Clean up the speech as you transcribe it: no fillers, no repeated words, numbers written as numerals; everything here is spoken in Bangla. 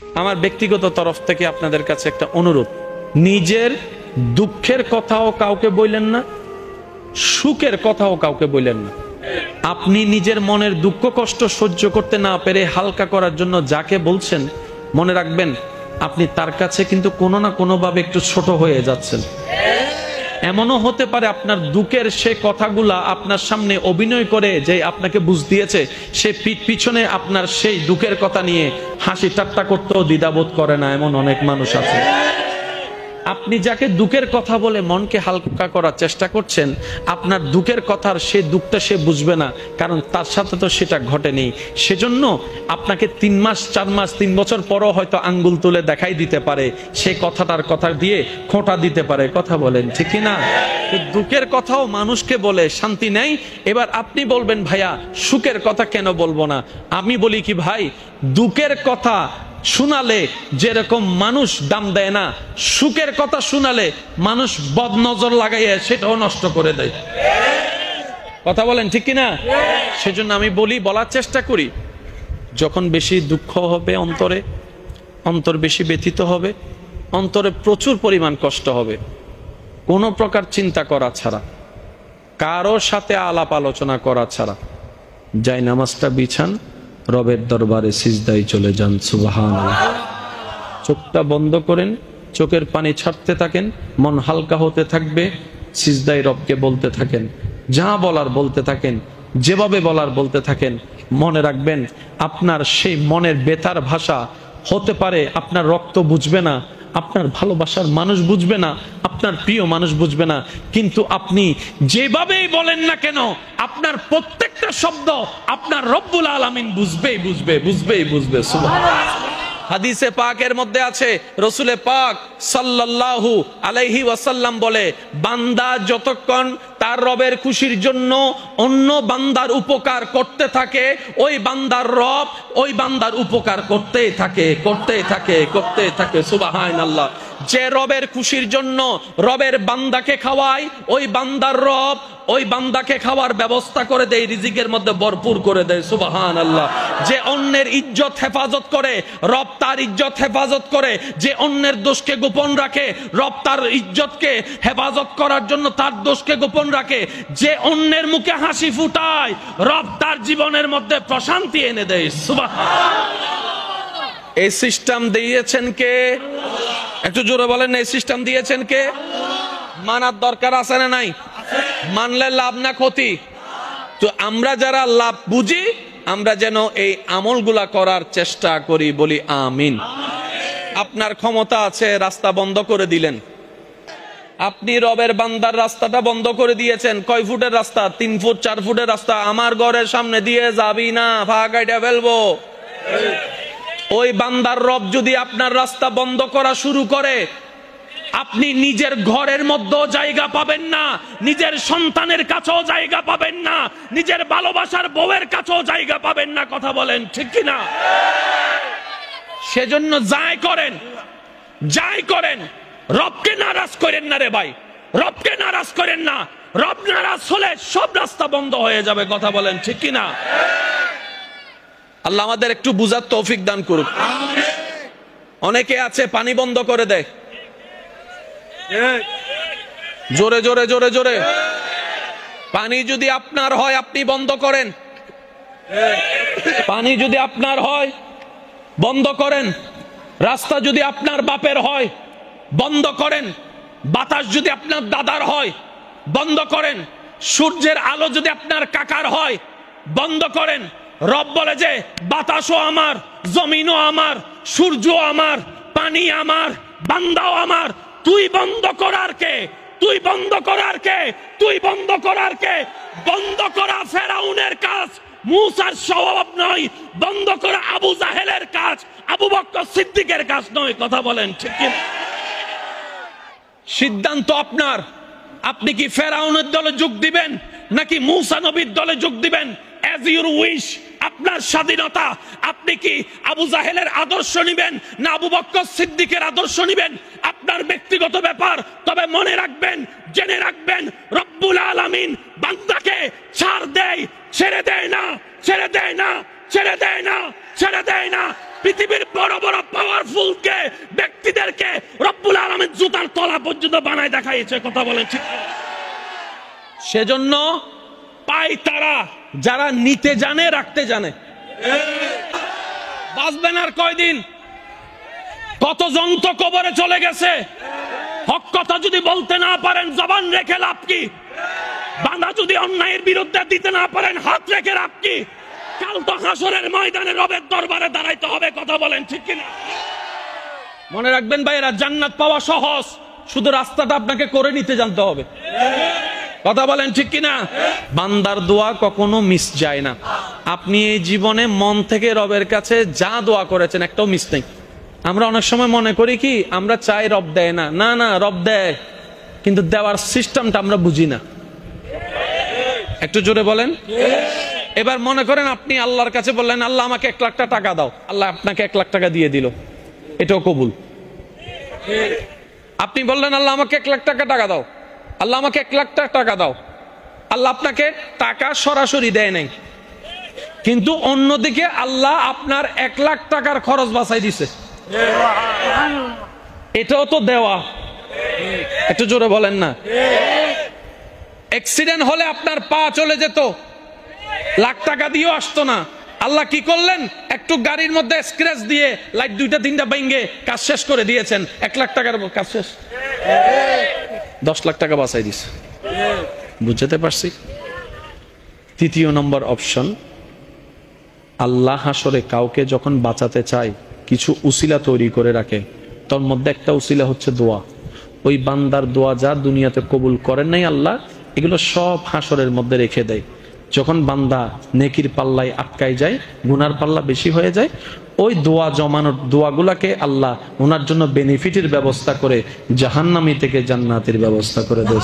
আমার ব্যক্তিগত তরফ থেকে আপনাদের কাছে একটা অনুরোধ, নিজের দুঃখের কথাও কাউকে বললেন না, সুখের কথাও কাউকে বললেন না। আপনি নিজের মনের দুঃখ কষ্ট সহ্য করতে না পেরে হালকা করার জন্য যাকে বলছেন, মনে রাখবেন আপনি তার কাছে কিন্তু কোনো না কোনো ভাবে একটু ছোট হয়ে যাচ্ছেন। এমনও হতে পারে আপনার দুঃখের সে কথাগুলা আপনার সামনে অভিনয় করে যে আপনাকে বুঝ দিয়েছে, সে পিছনে আপনার সেই দুঃখের কথা নিয়ে হাসি ঠাট্টা করতেও দ্বিধাবোধ করে না, এমন অনেক মানুষ আছে। আপনি যাকে দুঃখের কথা বলে মনকে হালকা করার চেষ্টা করছেন, আপনার দুঃখের কথার সে দুঃখটা সে বুঝবে না, কারণ তার সাথে তো সেটা ঘটেনি। সেজন্য আপনাকে 3 মাস 4 মাস 3 বছর পরও হয়তো আঙ্গুল তুলে দেখাই দিতে পারে, সে কথাটার কথা দিয়ে খোঁটা দিতে পারে। কথা বলেন ঠিক কি না? দুঃখের কথাও মানুষকে বলে শান্তি নেই। এবার আপনি বলবেন ভাইয়া সুখের কথা কেন বলবো না? আমি বলি কি ভাই, দুঃখের কথা শোনালে যেরকম মানুষ দাম দেয় না, সুখের কথা শোনালে মানুষ বদনজর লাগাইয়া সেটাও নষ্ট করে দেয়। কথা বলেন ঠিক কিনা? সেজন্য আমি বলার চেষ্টা করি, যখন বেশি দুঃখ হবে অন্তর বেশি ব্যথিত হবে, অন্তরে প্রচুর পরিমাণ কষ্ট হবে, কোনো প্রকার চিন্তা করা ছাড়া, কারো সাথে আলাপ আলোচনা করা ছাড়া যাই নামাজটা বিছান, রবের দরবারে সিজদায় চলে যান। সুবহানাল্লাহ। চোখটা বন্ধ করেন, চোখের পানি ছাড়তে থাকেন, মন হালকা হতে থাকবে, সিজদায় রবকে বলতে থাকেন, যা বলার বলতে থাকেন, যেভাবে বলার বলতে থাকেন। মনে রাখবেন আপনার সেই মনের বেতার ভাষা হতে পারে আপনার রক্ত বুঝবে না, আপনার ভালোবাসার মানুষ বুঝবে না, আপনার প্রিয় মানুষ বুঝবে না, কিন্তু আপনি যেভাবেই বলেন না কেন আপনার প্রত্যেকটা শব্দ আপনার রব্বুল আলামিন বুঝবে। সুবহানাল্লাহ। হাদিসে পাকের মধ্যে আছে, রাসূলে পাক সাল্লাল্লাহু আলাইহি ওয়াসাল্লাম বলে, বান্দা যতক্ষণ তার রবের খুশির জন্য অন্য বান্দার উপকার করতে থাকে, ওই বান্দার রব ওই বান্দার উপকার করতেই থাকে। সুবহানাল্লাহ। যে রবের খুশির জন্য রবের বান্দাকে খাওয়ায়, ওই বান্দার রব ওই বান্দাকে খাওয়ার ব্যবস্থা করে দেয়, রিজিকের মধ্যে ভরপুর করে দেয়। সুবহানাল্লাহ। যে অন্যের ইজ্জত হেফাজত করে, রব তার ইজ্জত হেফাজত করে। যে অন্যের দোষকে গোপন রাখে, রব তার ইজ্জতকে হেফাজত করার জন্য তার দোষকে গোপন রাখে। যে অন্যের মুখে হাসি ফুটায়, রব তার জীবনের মধ্যে প্রশান্তি এনে দেয়। সুবহানাল্লাহ। এই সিস্টেম দিয়েছেন কে? একটু জোরে বলেন, এই সিস্টেম দিয়েছেন কে? মানার দরকার আছে না নাই? মানলে লাভ না ক্ষতি? তো আমরা যারা লাভ বুঝি, আমরা যেন এই আমলগুলা করার চেষ্টা করি, বলি আমিন। আপনার ক্ষমতা আছে, রাস্তা বন্ধ করে দিলেন, আপনি রবের বান্দার রাস্তাটা বন্ধ করে দিয়েছেন। কয় ফুটের রাস্তা? 3 ফুট 4 ফুটের রাস্তা। আমার ঘরের সামনে দিয়ে যাবি না, ভাগাইটা ফেলবো। ওই বান্দার রব যদি আপনার রাস্তা বন্ধ করা শুরু করে, আপনি নিজের ঘরের মধ্যেও জায়গা পাবেন না, নিজের সন্তানের কাছেও জায়গা পাবেন না, নিজের ভালোবাসার বউয়ের কাছেও জায়গা পাবেন না। কথা বলেন ঠিক কিনা? সেজন্য যাই করেন রবকে নারাজ করেন না রে ভাই, রবকে নারাজ করেন না। রব নারাজ হলে সব রাস্তা বন্ধ হয়ে যাবে। কথা বলেন ঠিক কিনা? আল্লাহ আমাদের একটু বুঝার তৌফিক দান করুক। অনেকে আছে পানি বন্ধ করে দেয়, জোরে জোরে জোরে জোরে। পানি যদি আপনার হয় আপনি বন্ধ করেন, পানি যদি আপনার হয় বন্ধ করেন। রাস্তা যদি আপনার বাপের হয় বন্ধ করেন। বাতাস যদি আপনার দাদার হয় বন্ধ করেন। সূর্যের আলো যদি আপনার কাকার হয় বন্ধ করেন। রব বলে যে বাতাসও আমার, জমিনও আমার, সূর্য আমার, পানি আমার, বান্দাও আমার। তুই বন্ধ করার কে? বন্ধ করা ফেরাউনের কাজ, মূসার স্বভাব নয়। বন্ধ করা আবু জাহেলের কাজ, আবু বকর সিদ্দিকের কাজ নয়। কথা বলেন ঠিক কি? সিদ্ধান্ত আপনার। আপনি কি ফেরাউনের দলে যোগ দিবেন নাকি মূসা নবীর দলে যোগ দিবেন? as your wish, আপনার স্বাধীনতা। আপনি কি আবু জাহেলের আদর্শ নিবেন না আবু বকর সিদ্দিকের আদর্শ নিবেন? আপনার ব্যক্তিগত ব্যাপার। তবে মনে রাখবেন, জেনে রাখবেন, রব্বুল আলামিন বান্দাকে ছাড় দেয়, ছেড়ে দেয় না। পৃথিবীর বড় বড় পাওয়ার সাকসেসফুলকে ব্যক্তিদেরকে রব্বুল আলামিন জুতার তলা পর্যন্ত বানায় দেখাইছে। কথা বলেন ঠিক? সেজন্য পাই তারা যারা নিতে জানে, রাখতে জানে। বাঁচবেন আর কয়দিন? কতজন তো কবরে চলে গেছে। হক কথা যদি বলতে না পারেন জবান রেখে লাভ কি? বাঁধা যদি অন্যায়ের বিরুদ্ধে দিতে না পারেন হাত রেখে লাভ কি? কাল তো হাসরের ময়দানে রবের দরবারে দাঁড়াইতে হবে। কথা বলেন ঠিক কিনা? মনে রাখবেন ভাইয়েরা, জান্নাত পাওয়া সহজ, শুধু রাস্তাটা আপনাকে করে নিতে জানতে হবে। কথা বলেন ঠিক কিনা? বান্দার দোয়া কখনো মিস যায় না। আপনি এই জীবনে মন থেকে রবের কাছে যা দোয়া করেছেন একটাও মিস নেই। আমরা অনেক সময় মনে করি কি আমরা চাই রব দেয় না, না না রব দেয়, কিন্তু দেওয়ার সিস্টেমটা আমরা বুঝি না। একটু জোরে বলেন। এবার মনে করেন আপনি আল্লাহর কাছে বললেন আল্লাহ আমাকে 1 লাখ টাকা দাও, আল্লাহ আপনাকে 1 লাখ টাকা দিয়ে দিল, এটাও কবুল। আপনি বললেন আল্লাহ আমাকে 1 লাখ টাকা দাও, আল্লাহ আমাকে 1 লাখ টাকা দাও, আল্লাহ আপনাকে টাকা সরাসরি দেয় নাই, কিন্তু অন্যদিকে আল্লাহ আপনার 1 লাখ টাকার খরচ বাঁচাই দিছে, এটাও তো দেওয়া। একটু জোরে বলেন না। অ্যাক্সিডেন্ট হলে আপনার পা চলে যেত, লাখ টাকা দিয়েও আসতো না, আল্লাহ কি করলেন? একটু গাড়ির মধ্যে স্ক্র্যাচ দিয়ে লাইট 2টা 3টা ভেঙে কাজ শেষ করে দিয়েছেন, 1 লাখ টাকার কাজ শেষ, 10 লাখ টাকা বাঁচাই দিছে। বুঝতে পারছি? তৃতীয় নম্বর অপশন, আল্লাহ হাসরে কাউকে যখন বাঁচাতে চায় কিছু উসিলা তৈরি করে রাখে, তার মধ্যে একটা উসিলা হচ্ছে দোয়া। ওই বান্দার দোয়া যা দুনিয়াতে কবুল করেন নাই আল্লাহ, এগুলো সব হাসরের মধ্যে রেখে দেয়। যখন বান্দা নেকির পাল্লায় আটকায় যায়, গুনার পাল্লা বেশি হয়ে যায়, ওই দোয়া জমানোর দোয়াগুলাকে আল্লাহ ওনার জন্য বেনিফিটের ব্যবস্থা করে জাহান্নামী থেকে জান্নাতের ব্যবস্থা করে দেয়।